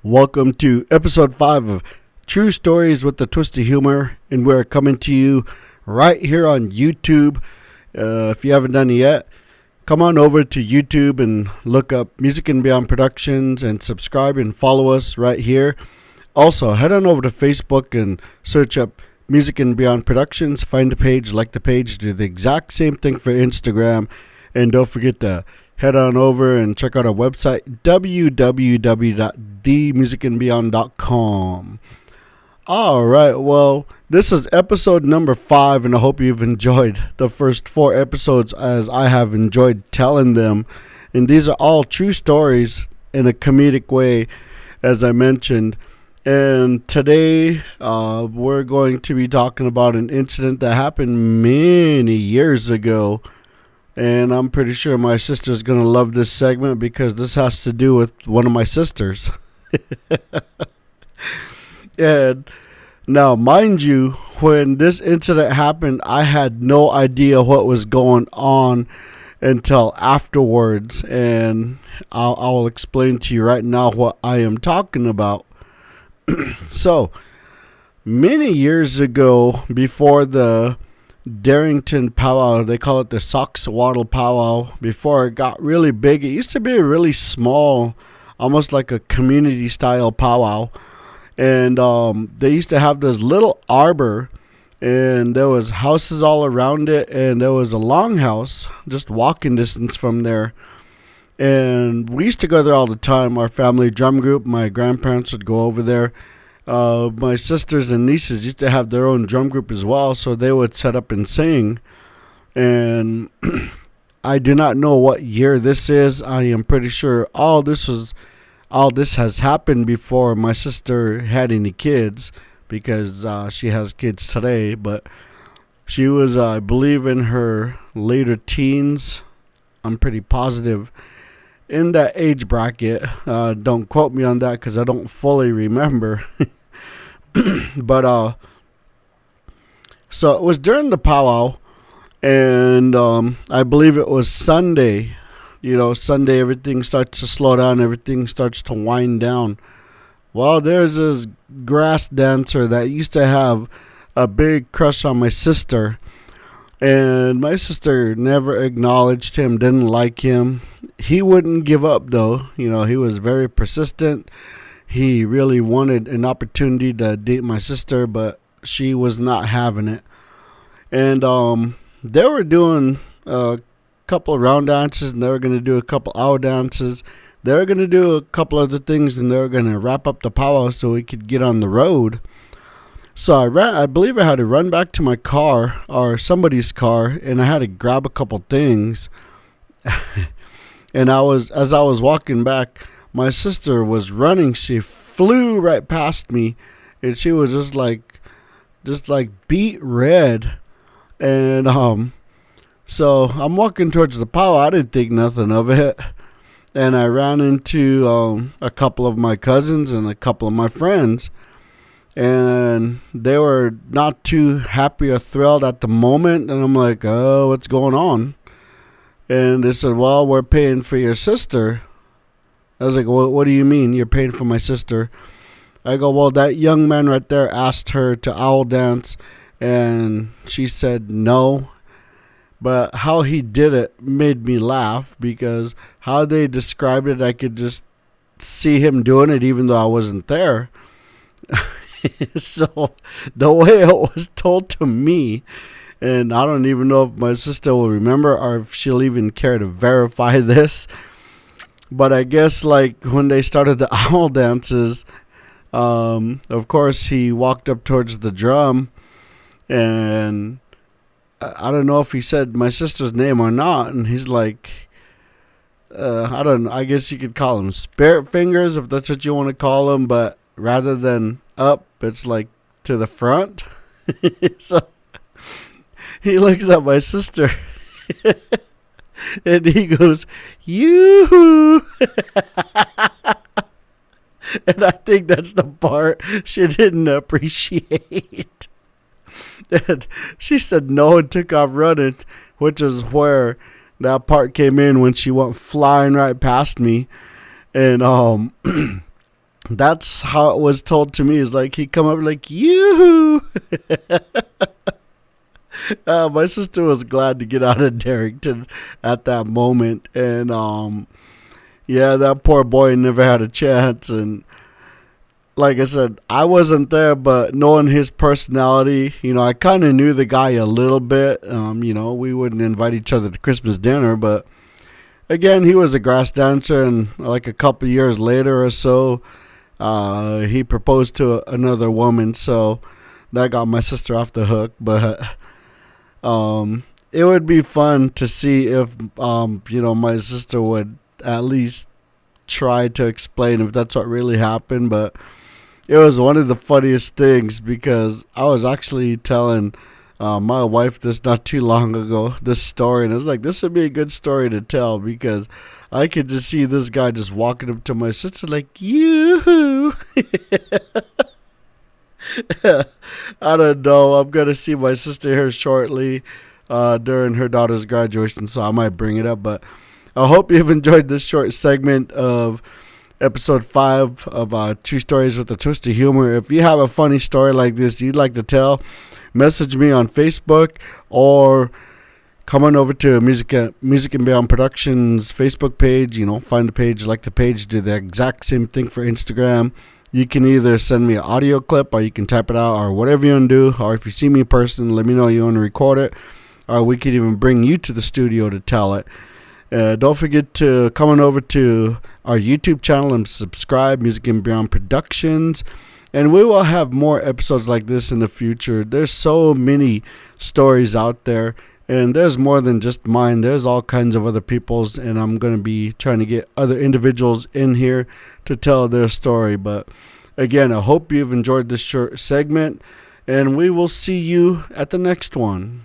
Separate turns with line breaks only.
Welcome to episode 5 of True Stories with a Twist of Humor, and we're coming to you right here on YouTube. If you haven't done it yet, come on over to YouTube and look up Music and Beyond Productions and subscribe and follow us right here. Also, head on over to Facebook and search up Music and Beyond Productions. Find the page, like the page, do the exact same thing for Instagram, and don't forget to head on over and check out our website, www.themusicandbeyond.com. All right, well, this is episode number 5, and I hope you've enjoyed the first 4 episodes as I have enjoyed telling them. And these are all true stories in a comedic way, as I mentioned. And today, we're going to be talking about an incident that happened many years ago. And I'm pretty sure my sister's going to love this segment because this has to do with one of my sisters. And now, mind you, when this incident happened, I had no idea what was going on until afterwards. And I'll explain to you right now what I am talking about. So, many years ago, before the Darrington powwow, they call it the Soxwaddle powwow, before it got really big, it used to be a really small, almost like a community style powwow. And they used to have this little arbor, and there was houses all around it, and there was a longhouse just walking distance from there. And we used to go there all the time. Our family drum group, my grandparents would go over there. My sisters and nieces used to have their own drum group as well, so they would set up and sing. And I do not know what year this is. I am pretty sure all this has happened before my sister had any kids, because she has kids today. But she was, I believe, in her later teens. I'm pretty positive in that age bracket. Don't quote me on that because I don't fully remember. But so it was during the powwow, and I believe it was Sunday. You know, Sunday everything starts to slow down, everything starts to wind down. Well, there's this grass dancer that used to have a big crush on my sister. And my sister never acknowledged him, didn't like him. He wouldn't give up, though. You know, he was very persistent. He really wanted an opportunity to date my sister, but she was not having it. And they were doing a couple of round dances, and they were going to do a couple hour dances. They were going to do a couple other things, and they were going to wrap up the powwow so we could get on the road. So I believe I had to run back to my car, or somebody's car, and I had to grab a couple things. And as I was walking back, my sister was running. She flew right past me, and she was just like beet red. And so I'm walking towards the powwow. I didn't think nothing of it, and I ran into a couple of my cousins and a couple of my friends. And they were not too happy or thrilled at the moment. And I'm like, oh, what's going on? And they said, well, we're paying for your sister. I was like, well, what do you mean you're paying for my sister? I go, well, that young man right there asked her to owl dance, and she said no. But how he did it made me laugh, because how they described it, I could just see him doing it even though I wasn't there. So the way it was told to me, and I don't even know if my sister will remember or if she'll even care to verify this, but I guess like when they started the owl dances, of course he walked up towards the drum, and I don't know if he said my sister's name or not, and he's like, I don't know, I guess you could call him spirit fingers if that's what you want to call him, but rather than up, it's like to the front. So he looks at my sister and he goes, "You." And I think that's the part she didn't appreciate. And she said no and took off running, which is where that part came in, when she went flying right past me. And That's how it was told to me. Is like he come up like you. My sister was glad to get out of Darrington at that moment, and yeah, that poor boy never had a chance. And like I said, I wasn't there, but knowing his personality, I kind of knew the guy a little bit. We wouldn't invite each other to Christmas dinner, but again, he was a grass dancer, and like a couple years later or so, he proposed to another woman, so that got my sister off the hook. But it would be fun to see if my sister would at least try to explain if that's what really happened. But it was one of the funniest things because I was actually telling my wife this not too long ago, this story, and I was like, this would be a good story to tell because I could just see this guy just walking up to my sister like, you. I don't know. I'm going to see my sister here shortly during her daughter's graduation, so I might bring it up. But I hope you've enjoyed this short segment of episode 5 of True Stories with a Twist of Humor. If you have a funny story like this you'd like to tell, message me on Facebook or come on over to Music and Beyond Productions Facebook page. Find the page, like the page, do the exact same thing for Instagram. You can either send me an audio clip or you can type it out or whatever you want to do. Or if you see me in person, let me know you want to record it. Or we could even bring you to the studio to tell it. Don't forget to come on over to our YouTube channel and subscribe, Music and Beyond Productions. And we will have more episodes like this in the future. There's so many stories out there. And there's more than just mine. There's all kinds of other people's. And I'm going to be trying to get other individuals in here to tell their story. But again, I hope you've enjoyed this short segment. And we will see you at the next one.